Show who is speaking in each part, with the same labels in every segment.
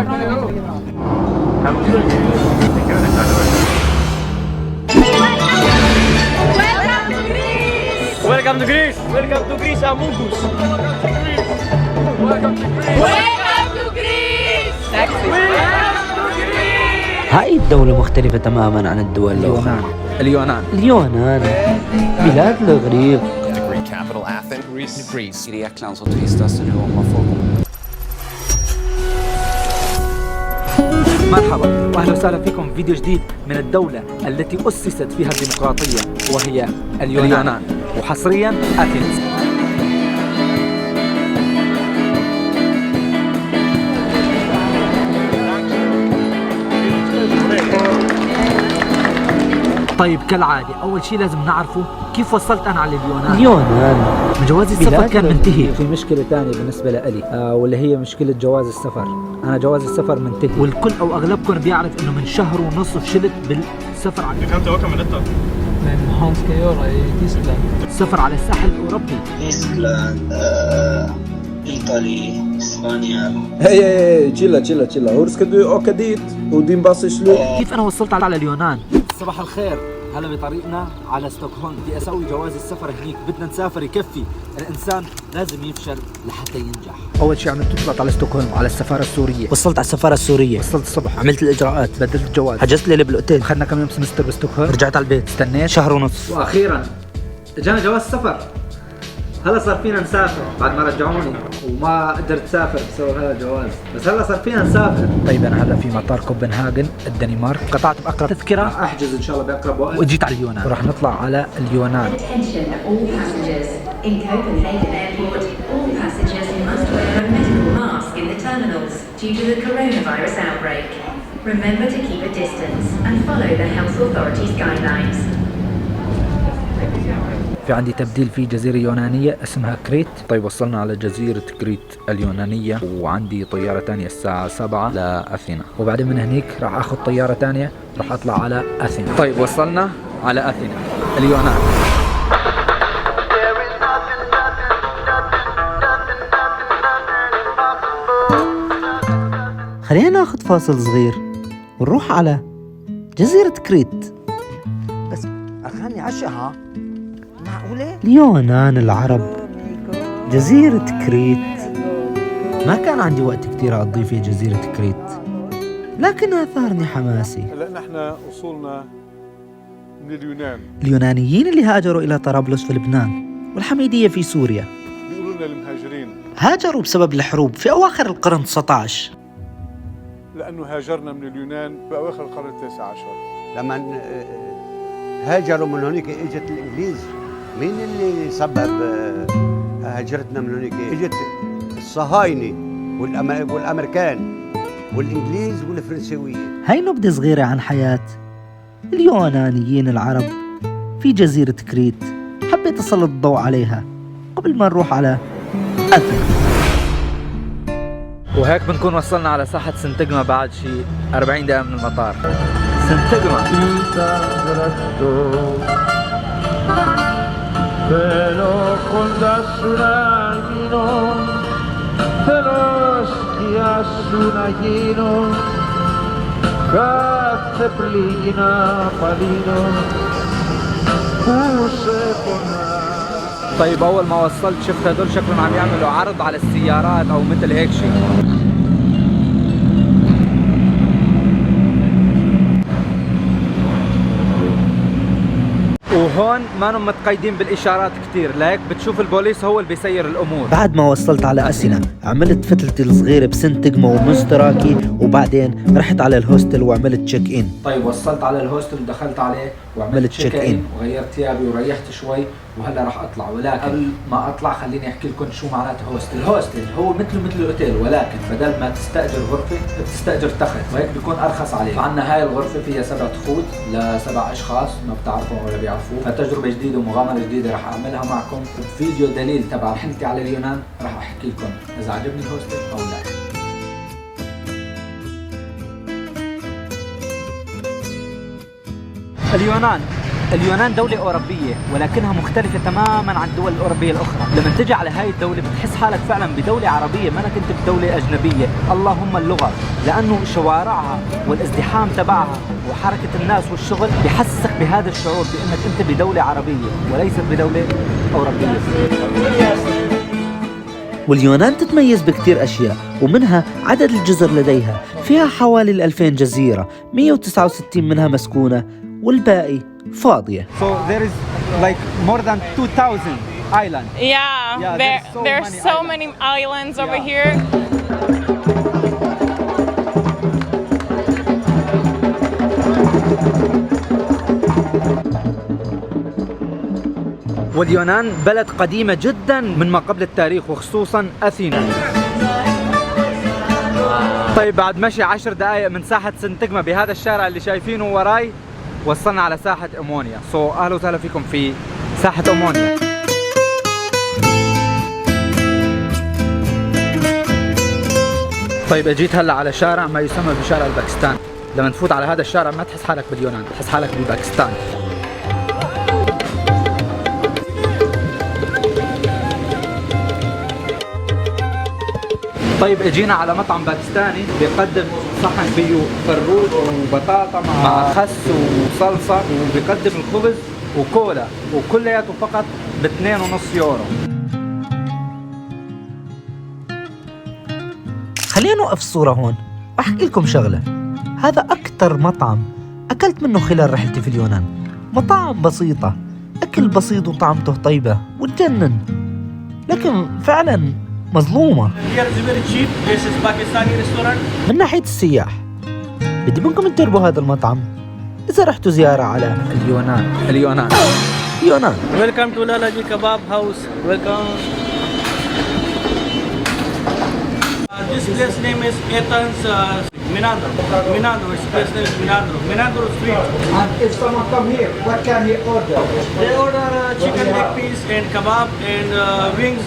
Speaker 1: Welcome to Greece. Welcome to Greece, Amogus. Welcome to Greece. Welcome to Greece.
Speaker 2: هاي الدولة مختلفة تماما عن الدول الأخرى. اليونان بلاد الإغريق.
Speaker 3: Capital Athens, Greece. Grekland så tvistas det nu om vad folk.
Speaker 4: مرحبا واهلا وسهلا فيكم في فيديو جديد من الدولة التي أسست فيها الديمقراطية وهي اليونان وحصريا أثينز. طيب كالعادة أول شيء لازم نعرفه كيف وصلت أنا على
Speaker 2: اليونان
Speaker 4: من جواز السفر كان منتهي. في مشكلة ثانية بالنسبة لإلي واللي هي مشكلة جواز السفر. أنا جواز السفر منتهي والكل أو أغلبكم بيعرف إنه من شهر ونص فشلت بالسفر على السفر على الساحل الأوروبي.
Speaker 5: إسكلاند، إيطالي، إسبانيا.
Speaker 6: Hej, chilla. Hur ska du åka dit och din bas är slut?
Speaker 4: كيف أنا وصلت على اليونان؟ صباح الخير، هلا بطريقنا على ستوكهولم. بدي أسوي جواز السفر هنيك، بدنا نسافر يكفي، الإنسان لازم يفشل لحتى ينجح. أول شيء عملت طلعت على ستوكهولم على السفارة السورية.
Speaker 2: وصلت على السفارة السورية.
Speaker 4: وصلت الصبح،
Speaker 2: عملت الإجراءات،
Speaker 4: بدلت الجواز،
Speaker 2: حجزت ليلة بالأوتيل،
Speaker 4: أخذنا كم يوم سمستر بستوكهولم،
Speaker 2: رجعت على البيت،
Speaker 4: استنيت
Speaker 2: شهر ونص،
Speaker 4: وأخيرا اجانا جواز سفر. هلا صار فينا نسافر بعد ما رجعوني وما قدرت اسافر بسبب هذا الجواز، بس هلا صار فينا نسافر. طيب انا هلا في مطار كوبنهاجن الدنمارك، قطعت باقرب تذكره، احجز ان شاء الله باقرب وقت واجيت على اليونان وراح نطلع على اليونان.
Speaker 7: Remember to keep a distance and follow the health authorities' guidelines.
Speaker 4: في عندي تبديل في جزيرة يونانية اسمها كريت. طيب وصلنا على جزيرة كريت اليونانية وعندي طيارة تانية الساعة 7 لأثينا، وبعدين من هنيك راح اخذ طيارة تانية راح اطلع على أثينا. طيب وصلنا على أثينا اليونان.
Speaker 2: خلينا ناخذ فاصل صغير ونروح على جزيرة كريت.
Speaker 8: بس أخاني عشها معقولة؟
Speaker 2: اليونان العرب، جزيرة كريت. ما كان عندي وقت كتير أقضي في جزيرة كريت، لكن أثارني حماسي.
Speaker 9: هلا نحن وصولنا من اليونان.
Speaker 2: اليونانيين اللي هاجروا إلى طرابلس في لبنان والحميدية في سوريا
Speaker 9: بيقولوا لنا المهاجرين،
Speaker 2: هاجروا بسبب الحروب في أواخر القرن 19.
Speaker 9: لأنه هاجرنا من اليونان بأواخر القرن ال19.
Speaker 10: لما هاجروا من هناك اجت الانجليز. مين اللي سبب هجرتنا من هناك؟ اجت الصهاينه والامريكان والانجليز والفرنسيين.
Speaker 2: هاي نبذة صغيرة عن حياة اليونانيين العرب في جزيرة كريت، حبيت أسلط الضوء عليها قبل ما نروح على أثينا.
Speaker 4: وهيك بنكون وصلنا على ساحة سنتجما بعد شي 40 دقيقة من المطار. سنتجما طيب أول ما وصلت شفت هدول شكلهم عم يعملوا عرض على السيارات أو مثل هيك شيء. وهون ما هم متقيدين بالإشارات كتير، لهيك بتشوف البوليس هو اللي بيسير الأمور.
Speaker 2: بعد ما وصلت على أثينا عملت فتلتي الصغيرة بسنتجما ومستراكي، وبعدين رحت على الهوستل وعملت تشيك إن.
Speaker 4: طيب وصلت على الهوستل ودخلت عليه وعملت تشيك إن وغيرت ثيابي وريحت شوي وهلا راح اطلع، ولكن قبل ما اطلع خليني احكي لكم شو معناته هوستل. الهوستل هو مثل الاوتيل، ولكن بدل ما تستاجر غرفه بتستاجر تخت، وهيك بيكون ارخص عليك. فعنا هاي الغرفه فيها 7 تخوت ل7 اشخاص ما بتعرفهم ولا بيعرفوه، فتجربه جديده ومغامره جديده راح اعملها معكم بفيديو دليل تبع رحلتي على اليونان. راح احكي لكم اذا عجبني الهوستل او لا. اليونان اليونان دولة أوروبية ولكنها مختلفة تماما عن الدول الأوروبية الأخرى. لما تجي على هاي الدولة بتحس حالك فعلا بدولة عربية، ما انك انت بدولة أجنبية. اللهم اللغة، لأنه شوارعها والازدحام تبعها وحركة الناس والشغل بيحسسك بهذا الشعور بأنك انت بدولة عربية وليست بدولة أوروبية.
Speaker 2: واليونان تتميز بكتير أشياء، ومنها عدد الجزر لديها. فيها حوالي 2000 جزيرة، 169 منها مسكونة والباقي فاضية.
Speaker 4: So there is like more than 2000 islands.
Speaker 11: There's so many islands over here.
Speaker 4: واليونان بلد قديمة جدا من ما قبل التاريخ، وخصوصا أثينا. طيب بعد مشي 10 دقائق من ساحة سنتجما بهذا الشارع اللي شايفينه وراي وصلنا على ساحة أمونيا. أهلا وسهلا فيكم في ساحة أمونيا. طيب اجيت هلا على شارع ما يسمى بشارع الباكستان. لما تفوت على هذا الشارع ما تحس حالك باليونان، تحس حالك بالباكستان. طيب اجينا على مطعم باكستاني بيقدم صحن فيه فروت وبطاطا مع خس وصلصة، وبيقدم الخبز وكولا، وكلياته فقط ب2.5 يورو.
Speaker 2: خلينا نوقف الصورة هون وأحكي لكم شغلة. هذا أكتر مطعم أكلت منه خلال رحلتي في اليونان. مطاعم بسيطة، أكل بسيط وطعمته طيبة وتجنن، لكن فعلا مظلومة. من ناحية السياح بدي منكم تجربوا هذا المطعم إذا رحتوا زيارة على اليونان.
Speaker 1: Welcome to Lalaji Kebab House. Welcome. This place name is Ethan's Minandro. Its place name is Minandro. Minandro Street.
Speaker 4: And if someone come here, what can he order?
Speaker 1: They order chicken leg piece and kebab and wings.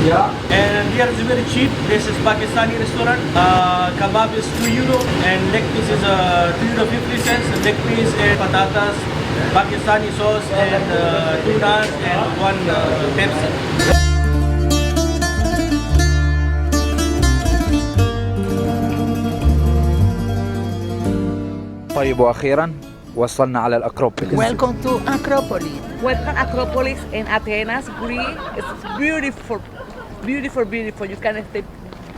Speaker 4: Yeah.
Speaker 1: And here is very cheap. This is Pakistani restaurant. Kebab is 2 euro and leg piece is 2 euro 50 cents. Leg piece and patatas, Pakistani sauce and 2 naans and 1 Pepsi.
Speaker 4: طيب واخيرا وصلنا على الأكروبوليس.
Speaker 8: Welcome to Acropolis.
Speaker 11: Welcome Acropolis in Athens, Greece. It's beautiful. You can stay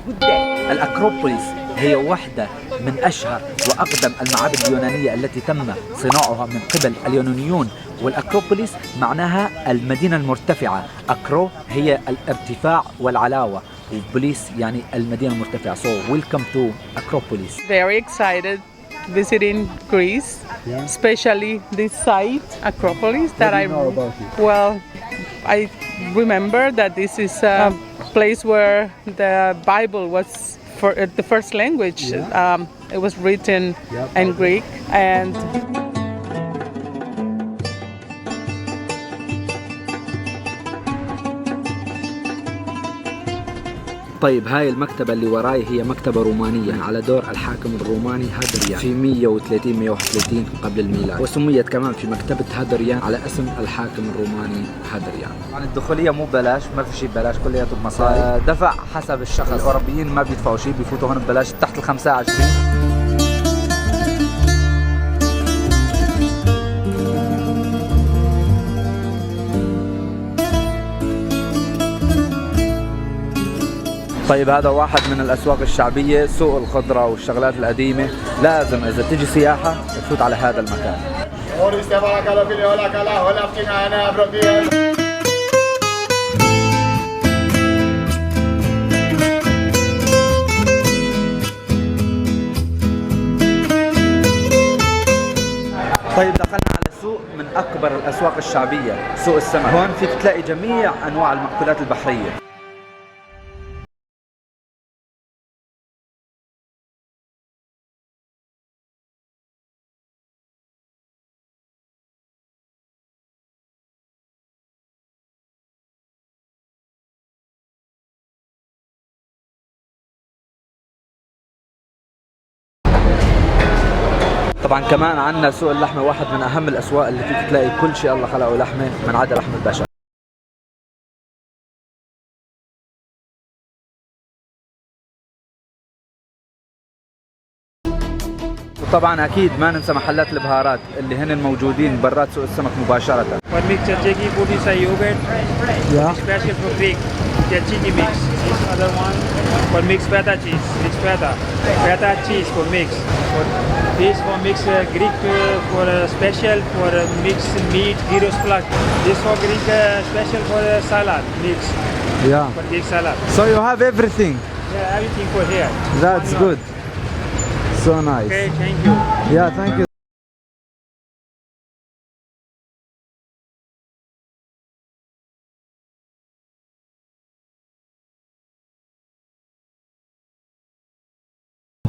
Speaker 11: good day.
Speaker 4: الأكروبوليس هي واحدة من أشهر وأقدم المعابد اليونانية التي تم صناعها من قبل اليونانيون. والأكروبوليس معناها المدينة المرتفعة. أكرو هي الارتفاع والعلاوة، وبوليس يعني المدينة المرتفعة. So welcome to Acropolis.
Speaker 11: Very excited visiting Greece, especially this site, Acropolis, that I know about it. Well, I remember that this is a place where the Bible was for the first language. It was written in Greek, and
Speaker 4: طيب هاي المكتبة اللي وراي هي مكتبة رومانية على دور الحاكم الروماني هادريان في 131 قبل الميلاد، وسميت كمان في مكتبة هادريان على اسم الحاكم الروماني هادريان. طبعا الدخولية مو ببلاش، ما في شيء ببلاش، كلياته بمصاري. دفع حسب الشخص. الأوروبيين ما بيدفعوا شيء، بيفوتوا هون ببلاش تحت ال25. طيب هذا واحد من الأسواق الشعبية، سوق الخضرة والشغلات القديمة. لازم إذا تجي سياحة تفوت على هذا المكان. طيب دخلنا على سوق من أكبر الأسواق الشعبية، سوق السمك. هون فيك تلاقي جميع أنواع المأكولات البحرية.
Speaker 2: طبعا كمان عندنا سوق اللحمة، واحد من أهم الأسواق اللي فيك تلاقي كل شيء الله خلقه لحمة من عدا لحم البشر. وطبعا أكيد ما ننسى محلات البهارات اللي هن موجودين برات سوق السمك مباشرة.
Speaker 1: For mix tzatziki food is a yogurt.
Speaker 2: Yeah.
Speaker 1: Special for Greek tzatziki mix. This other one for mixed feta cheese. Mixed feta cheese for mix. For this for mix Greek for special for mixed meat gyros plug. This for Greek special for salad mix.
Speaker 2: Yeah.
Speaker 1: For Greek salad.
Speaker 2: So you have everything.
Speaker 1: Yeah, everything for here.
Speaker 2: That's good. So nice.
Speaker 1: Okay, thank you.
Speaker 2: Yeah, thank you.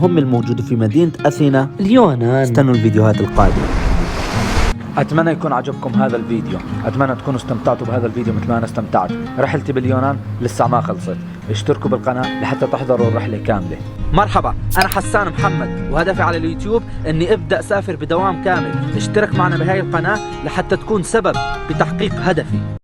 Speaker 2: هم الموجودة في مدينة أثينا اليونان. استنوا الفيديوهات القادمة. أتمنى يكون عجبكم هذا الفيديو، أتمنى تكونوا استمتعتوا بهذا الفيديو مثل ما أنا استمتعت. رحلتي باليونان لسه ما خلصت، اشتركوا بالقناة لحتى تحضروا الرحلة كاملة. مرحبا، أنا حسان محمد وهدفي على اليوتيوب أني أبدأ سافر بدوام كامل. اشترك معنا بهاي القناة لحتى تكون سبب بتحقيق هدفي.